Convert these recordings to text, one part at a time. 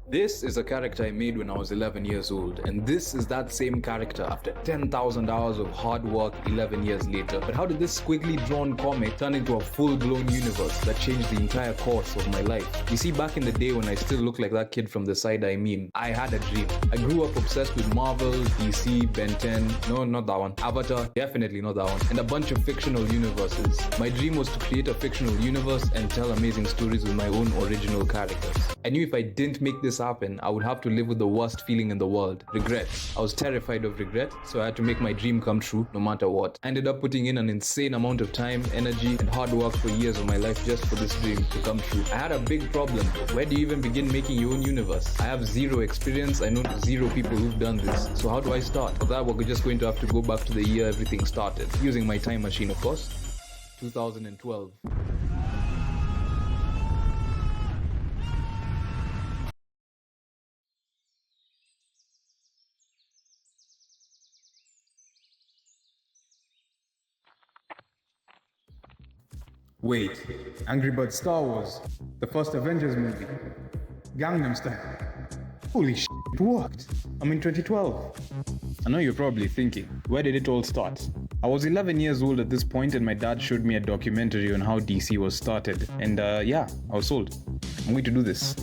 This is a character I made when I was 11 years old, and this is that same character after 10,000 hours of hard work 11 years later. But how did this squiggly drawn comic turn into a full-blown universe that changed the entire course of my life? You see, back in the day when I still looked like that kid from the side-eye meme, I had a dream. I grew up obsessed with Marvel, DC, Ben 10, no, not that one, Avatar, definitely not that one, and a bunch of fictional universes. My dream was to create a fictional universe and tell amazing stories with my own original characters. I knew if I didn't make this happen, I would have to live with the worst feeling in the world, regret. I was terrified of regret, so I had to make my dream come true no matter what. I ended up putting in an insane amount of time, energy, and hard work for years of my life just for this dream to come true. I had a big problem. Where do you even begin making your own universe? I have zero experience, I know zero people who've done this. So how do I start? For that, we're just going to have to go back to the year everything started. Using my time machine, of course. 2012. Wait, Angry Birds Star Wars, the first Avengers movie, Gangnam Style. Holy shit, it worked. I'm in 2012. I know you're probably thinking, where did it all start? I was 11 years old at this point and my dad showed me a documentary on how DC was started. And yeah, I was sold. I'm going to do this.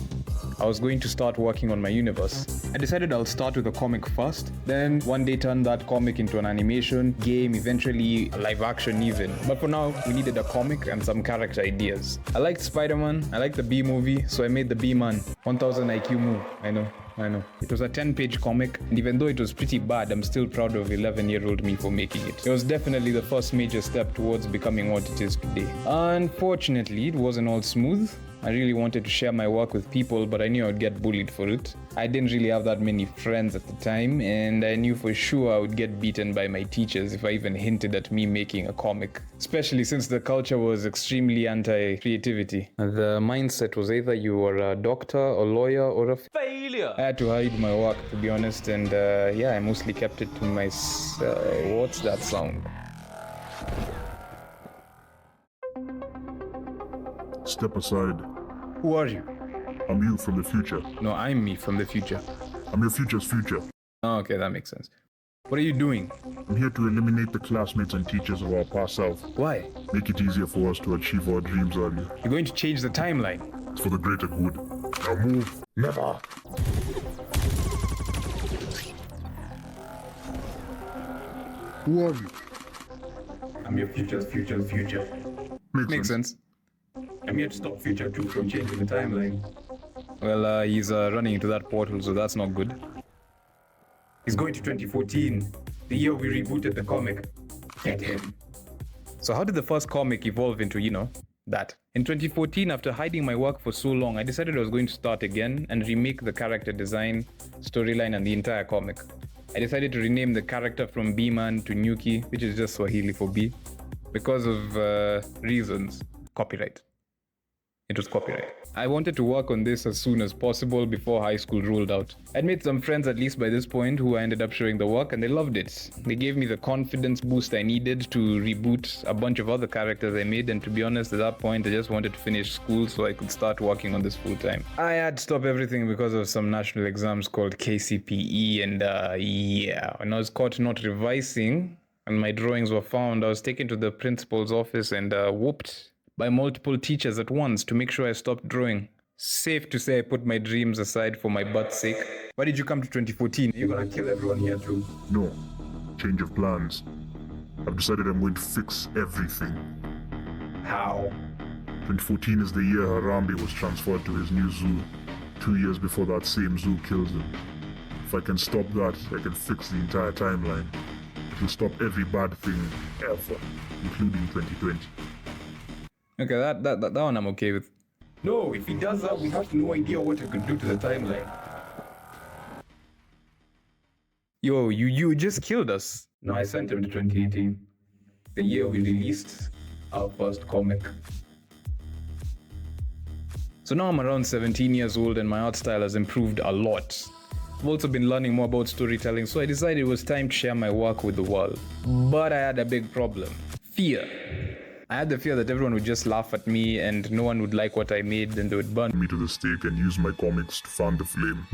I was going to start working on my universe. I decided I'll start with a comic first, then one day turn that comic into an animation, game, eventually a live action even. But for now, we needed a comic and some character ideas. I liked Spider-Man, I liked the B movie, so I made the B-Man. 1000 IQ move, I know. It was a 10-page comic, and even though it was pretty bad, I'm still proud of 11-year-old me for making it. It was definitely the first major step towards becoming what it is today. Unfortunately, it wasn't all smooth. I really wanted to share my work with people, but I knew I would get bullied for it. I didn't really have that many friends at the time, and I knew for sure I would get beaten by my teachers if I even hinted at me making a comic, especially since the culture was extremely anti-creativity. The mindset was either you were a doctor, a lawyer, or a failure. I had to hide my work, to be honest, and yeah, I mostly kept it to myself. What's that sound? Step aside. Who are you? I'm you from the future. No, I'm me from the future. I'm your future's future. Oh, okay, that makes sense. What are you doing? I'm here to eliminate the classmates and teachers of our past self. Why? Make it easier for us to achieve our dreams earlier. You're going to change the timeline. It's for the greater good. Now move. Never. Who are you? I'm your future's future. Makes sense. I'm here to stop Future 2 from changing the timeline. Well, he's running into that portal, so that's not good. He's going to 2014, the year we rebooted the comic. Get him. So how did the first comic evolve into, that? In 2014, after hiding my work for so long, I decided I was going to start again and remake the character design, storyline, and the entire comic. I decided to rename the character from B-Man to Nuki, which is just Swahili for B, because of reasons. Copyright. It was copyright. I wanted to work on this as soon as possible before high school rolled out. I'd made some friends at least by this point who I ended up showing the work and they loved it. They gave me the confidence boost I needed to reboot a bunch of other characters I made, and to be honest, at that point I just wanted to finish school so I could start working on this full time. I had to stop everything because of some national exams called KCPE, and yeah, when I was caught not revising and my drawings were found, I was taken to the principal's office and whooped by multiple teachers at once to make sure I stopped drawing. Safe to say I put my dreams aside for my butt's sake. Why did you come to 2014? You're gonna kill everyone here too. No. Change of plans. I've decided I'm going to fix everything. How? 2014 is the year Harambe was transferred to his new zoo. 2 years before that same zoo kills him. If I can stop that, I can fix the entire timeline. It will stop every bad thing ever, including 2020. Okay, that one I'm okay with. No, if he does that, we have no idea what it could do to the timeline. Yo, you just killed us. No, I sent him to 2018. The year we released our first comic. So now I'm around 17 years old and my art style has improved a lot. I've also been learning more about storytelling, so I decided it was time to share my work with the world. But I had a big problem. Fear. I had the fear that everyone would just laugh at me and no one would like what I made and they would burn Me to the stake and use my comics to fan the flame.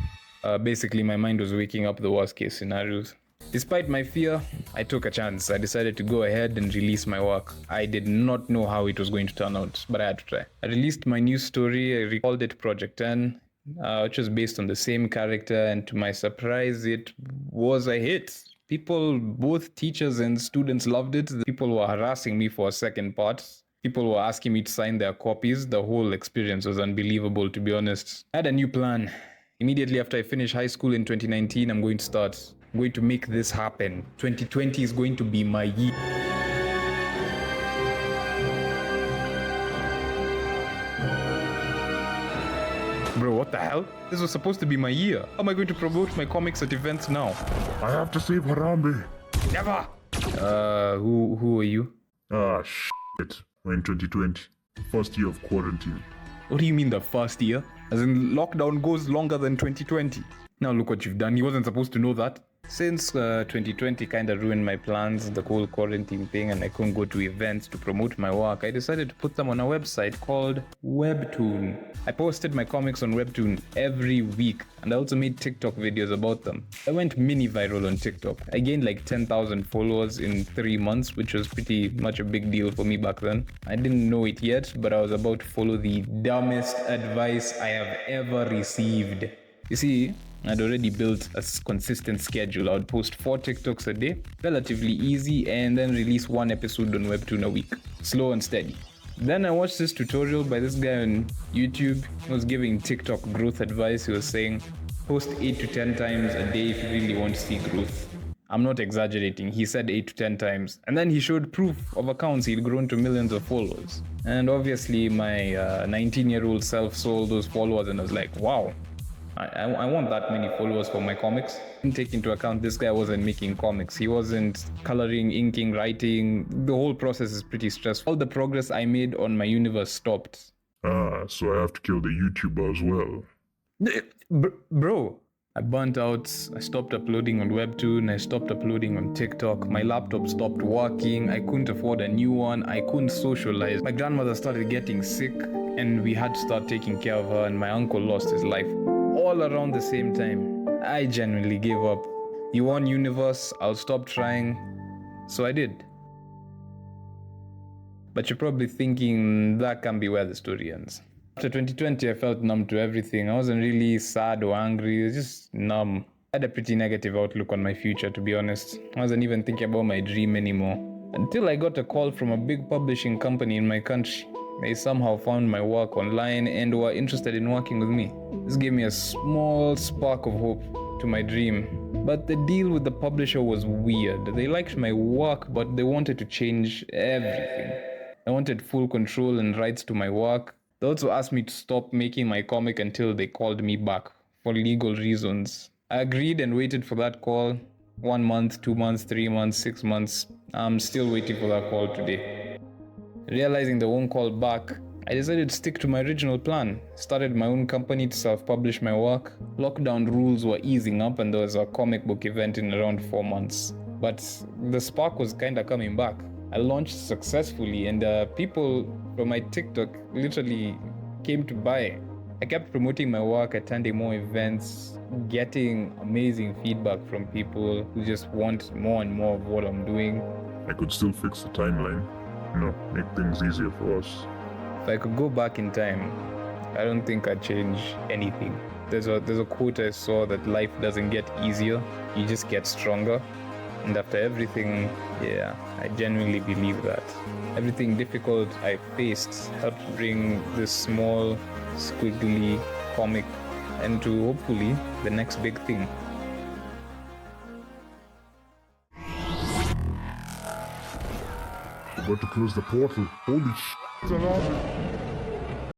Basically, my mind was waking up the worst case scenarios. Despite my fear, I took a chance. I decided to go ahead and release my work. I did not know how it was going to turn out, but I had to try. I released my new story. I called it Project 10, which was based on the same character, and to my surprise, it was a hit. People, both teachers and students, loved it. The people were harassing me for a second part. People were asking me to sign their copies. The whole experience was unbelievable, to be honest. I had a new plan. Immediately after I finish high school in 2019, I'm going to start. I'm going to make this happen. 2020 is going to be my year. Bro, what the hell? This was supposed to be my year. How am I going to promote my comics at events now? I have to save Harambe. Never! Who are you? Ah, shit. We're in 2020. First year of quarantine. What do you mean the first year? As in, lockdown goes longer than 2020. Now look what you've done. He wasn't supposed to know that. Since 2020 kind of ruined my plans, the whole quarantine thing, and I couldn't go to events to promote my work, I decided to put them on a website called Webtoon. I posted my comics on Webtoon every week, and I also made TikTok videos about them. I went mini viral on TikTok. I gained like 10,000 followers in 3 months, which was pretty much a big deal for me back then. I didn't know it yet, but I was about to follow the dumbest advice I have ever received. You see, I'd already built a consistent schedule. I would post 4 TikToks a day, relatively easy, and then release 1 episode on Webtoon a week. Slow and steady. Then I watched this tutorial by this guy on YouTube. He was giving TikTok growth advice. He was saying, post 8 to 10 times a day if you really want to see growth. I'm not exaggerating. He said 8 to 10 times. And then he showed proof of accounts he'd grown to millions of followers. And obviously my 19-year-old self saw those followers and was like, wow. I want that many followers for my comics. Didn't take into account this guy wasn't making comics. He wasn't coloring, inking, writing. The whole process is pretty stressful. All the progress I made on my universe stopped. Ah, so I have to kill the YouTuber as well. Bro, I burnt out. I stopped uploading on Webtoon. I stopped uploading on TikTok. My laptop stopped working. I couldn't afford a new one. I couldn't socialize. My grandmother started getting sick and we had to start taking care of her, and my uncle lost his life. All around the same time. I genuinely gave up. You want universe, I'll stop trying. So I did. But you're probably thinking that can't be where the story ends. After 2020, I felt numb to everything. I wasn't really sad or angry, it was just numb. I had a pretty negative outlook on my future, to be honest. I wasn't even thinking about my dream anymore. Until I got a call from a big publishing company in my country. They somehow found my work online and were interested in working with me. This gave me a small spark of hope to my dream. But the deal with the publisher was weird. They liked my work, but they wanted to change everything. I wanted full control and rights to my work. They also asked me to stop making my comic until they called me back for legal reasons. I agreed and waited for that call. 1 month, 2 months, 3 months, 6 months. I'm still waiting for that call today. Realizing they won't call back, I decided to stick to my original plan. Started my own company to self-publish my work. Lockdown rules were easing up and there was a comic book event in around 4 months. But the spark was kinda coming back. I launched successfully and people from my TikTok literally came to buy. I kept promoting my work, attending more events, getting amazing feedback from people who just want more and more of what I'm doing. I could still fix the timeline. Make things easier for us. If I could go back in time, I don't think I'd change anything. There's a quote I saw that life doesn't get easier, you just get stronger. And after everything, yeah, I genuinely believe that. Everything difficult I faced helped bring this small, squiggly comic into hopefully the next big thing. We're about to close the portal. Holy shit,